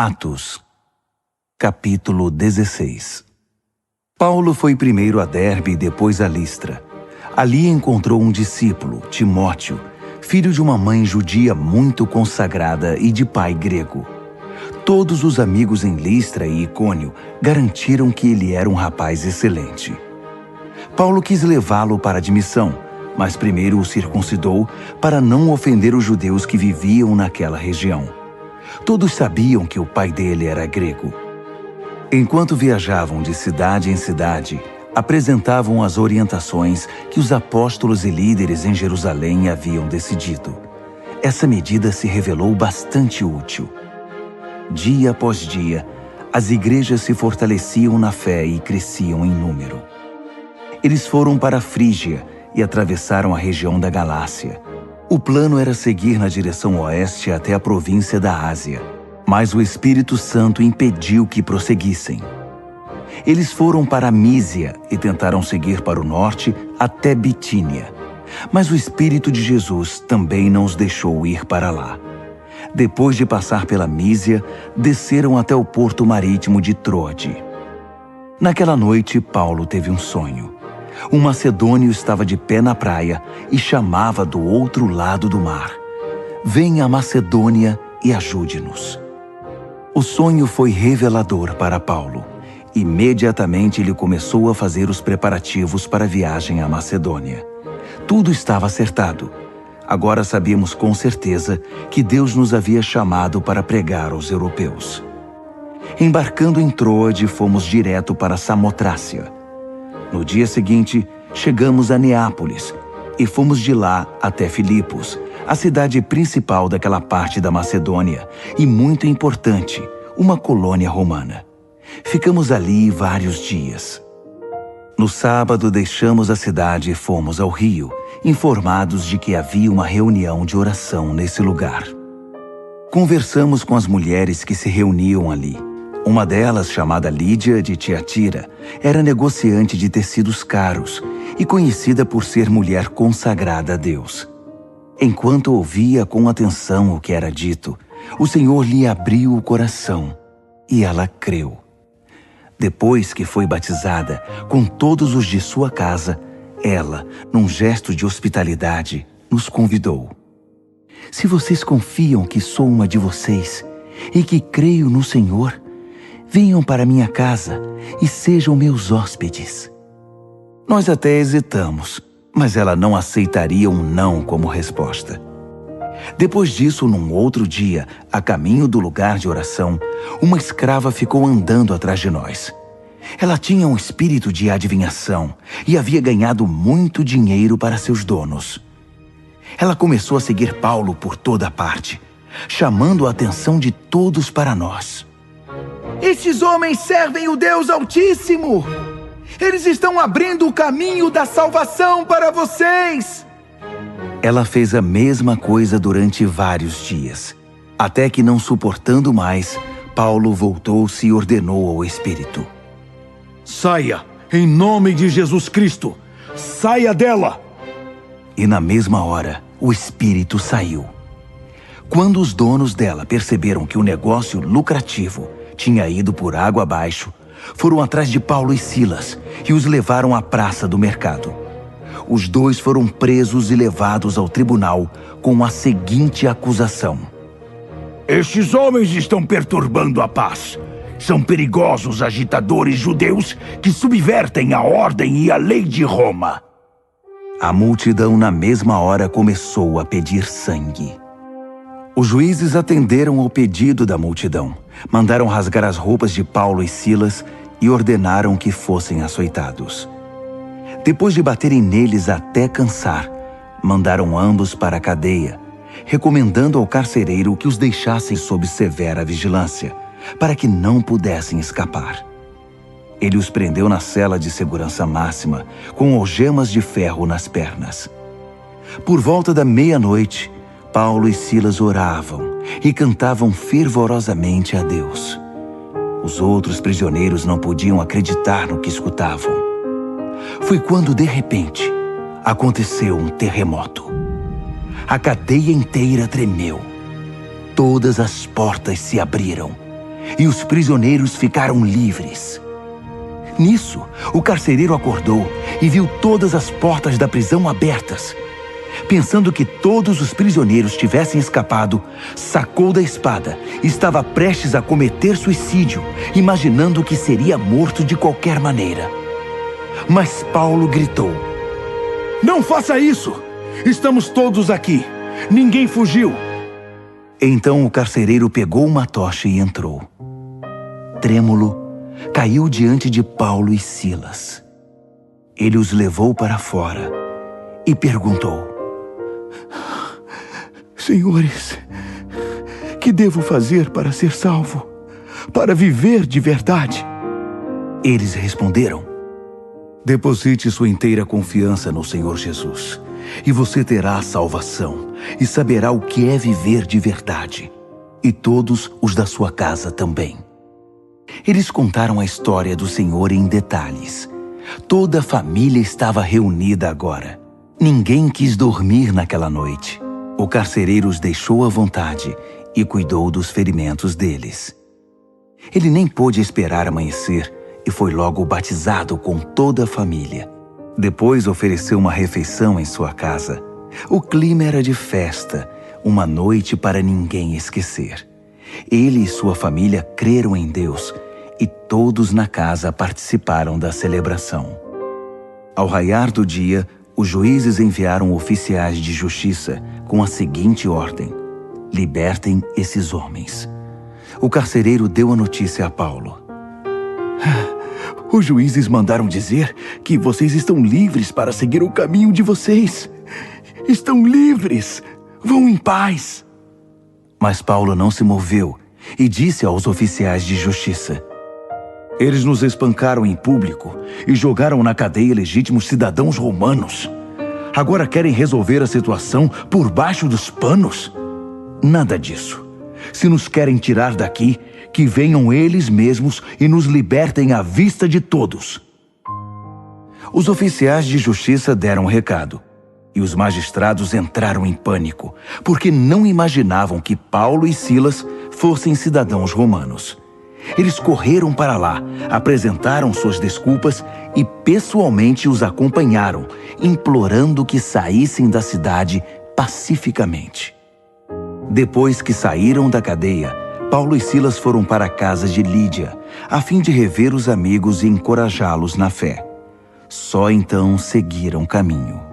Atos, capítulo 16. Paulo foi primeiro a Derbe e depois a Listra. Ali encontrou um discípulo, Timóteo, filho de uma mãe judia muito consagrada e de pai grego. Todos os amigos em Listra e Icônio garantiram que ele era um rapaz excelente. Paulo quis levá-lo para a admissão, mas primeiro o circuncidou para não ofender os judeus que viviam naquela região. Todos sabiam que o pai dele era grego. Enquanto viajavam de cidade em cidade, apresentavam as orientações que os apóstolos e líderes em Jerusalém haviam decidido. Essa medida se revelou bastante útil. Dia após dia, as igrejas se fortaleciam na fé e cresciam em número. Eles foram para a Frígia e atravessaram a região da Galácia. O plano era seguir na direção oeste até a província da Ásia, mas o Espírito Santo impediu que prosseguissem. Eles foram para a Mísia e tentaram seguir para o norte até Bitínia, mas o Espírito de Jesus também não os deixou ir para lá. Depois de passar pela Mísia, desceram até o porto marítimo de Troade. Naquela noite, Paulo teve um sonho. Um macedônio estava de pé na praia e chamava do outro lado do mar: "Venha a Macedônia e ajude-nos." O sonho foi revelador para Paulo. Imediatamente ele começou a fazer os preparativos para a viagem à Macedônia. Tudo estava acertado. Agora sabíamos com certeza que Deus nos havia chamado para pregar aos europeus. Embarcando em Troade, fomos direto para Samotrácia. No dia seguinte, chegamos a Neápolis e fomos de lá até Filipos, a cidade principal daquela parte da Macedônia e muito importante, uma colônia romana. Ficamos ali vários dias. No sábado, deixamos a cidade e fomos ao rio, informados de que havia uma reunião de oração nesse lugar. Conversamos com as mulheres que se reuniam ali. Uma delas, chamada Lídia de Tiatira, era negociante de tecidos caros e conhecida por ser mulher consagrada a Deus. Enquanto ouvia com atenção o que era dito, o Senhor lhe abriu o coração e ela creu. Depois que foi batizada, com todos os de sua casa, ela, num gesto de hospitalidade, nos convidou. "Se vocês confiam que sou uma de vocês e que creio no Senhor, venham para minha casa e sejam meus hóspedes." Nós até hesitamos, mas ela não aceitaria um não como resposta. Depois disso, num outro dia, a caminho do lugar de oração, uma escrava ficou andando atrás de nós. Ela tinha um espírito de adivinhação e havia ganhado muito dinheiro para seus donos. Ela começou a seguir Paulo por toda parte, chamando a atenção de todos para nós. "Estes homens servem o Deus Altíssimo! Eles estão abrindo o caminho da salvação para vocês!" Ela fez a mesma coisa durante vários dias, até que, não suportando mais, Paulo voltou-se e ordenou ao espírito: "Saia, em nome de Jesus Cristo! Saia dela!" E na mesma hora, o espírito saiu. Quando os donos dela perceberam que o negócio lucrativo tinha ido por água abaixo, foram atrás de Paulo e Silas e os levaram à praça do mercado. Os dois foram presos e levados ao tribunal com a seguinte acusação: "Estes homens estão perturbando a paz. São perigosos agitadores judeus que subvertem a ordem e a lei de Roma." A multidão na mesma hora começou a pedir sangue. Os juízes atenderam ao pedido da multidão, mandaram rasgar as roupas de Paulo e Silas e ordenaram que fossem açoitados. Depois de baterem neles até cansar, mandaram ambos para a cadeia, recomendando ao carcereiro que os deixassem sob severa vigilância, para que não pudessem escapar. Ele os prendeu na cela de segurança máxima, com algemas de ferro nas pernas. Por volta da meia-noite, Paulo e Silas oravam e cantavam fervorosamente a Deus. Os outros prisioneiros não podiam acreditar no que escutavam. Foi quando, de repente, aconteceu um terremoto. A cadeia inteira tremeu. Todas as portas se abriram e os prisioneiros ficaram livres. Nisso, o carcereiro acordou e viu todas as portas da prisão abertas. Pensando que todos os prisioneiros tivessem escapado, sacou da espada e estava prestes a cometer suicídio, imaginando que seria morto de qualquer maneira. Mas Paulo gritou: Não faça isso! Estamos todos aqui. Ninguém fugiu. Então o carcereiro pegou uma tocha e entrou. Trêmulo, caiu diante de Paulo e Silas. Ele os levou para fora e perguntou: Senhores, que devo fazer para ser salvo? Para viver de verdade? Eles responderam: Deposite sua inteira confiança no Senhor Jesus, e você terá a salvação, e saberá o que é viver de verdade, e todos os da sua casa também. Eles contaram a história do Senhor em detalhes. Toda a família estava reunida agora. Ninguém quis dormir naquela noite. O carcereiro os deixou à vontade e cuidou dos ferimentos deles. Ele nem pôde esperar amanhecer e foi logo batizado com toda a família. Depois ofereceu uma refeição em sua casa. O clima era de festa, uma noite para ninguém esquecer. Ele e sua família creram em Deus e todos na casa participaram da celebração. Ao raiar do dia, os juízes enviaram oficiais de justiça com a seguinte ordem: libertem esses homens. O carcereiro deu a notícia a Paulo. Os juízes mandaram dizer que vocês estão livres para seguir o caminho de vocês. Estão livres. Vão em paz. Mas Paulo não se moveu e disse aos oficiais de justiça: Eles nos espancaram em público e jogaram na cadeia legítimos cidadãos romanos. Agora querem resolver a situação por baixo dos panos? Nada disso. Se nos querem tirar daqui, que venham eles mesmos e nos libertem à vista de todos. Os oficiais de justiça deram o recado, e os magistrados entraram em pânico, porque não imaginavam que Paulo e Silas fossem cidadãos romanos. Eles correram para lá, apresentaram suas desculpas e pessoalmente os acompanharam, implorando que saíssem da cidade pacificamente. Depois que saíram da cadeia, Paulo e Silas foram para a casa de Lídia, a fim de rever os amigos e encorajá-los na fé. Só então seguiram caminho.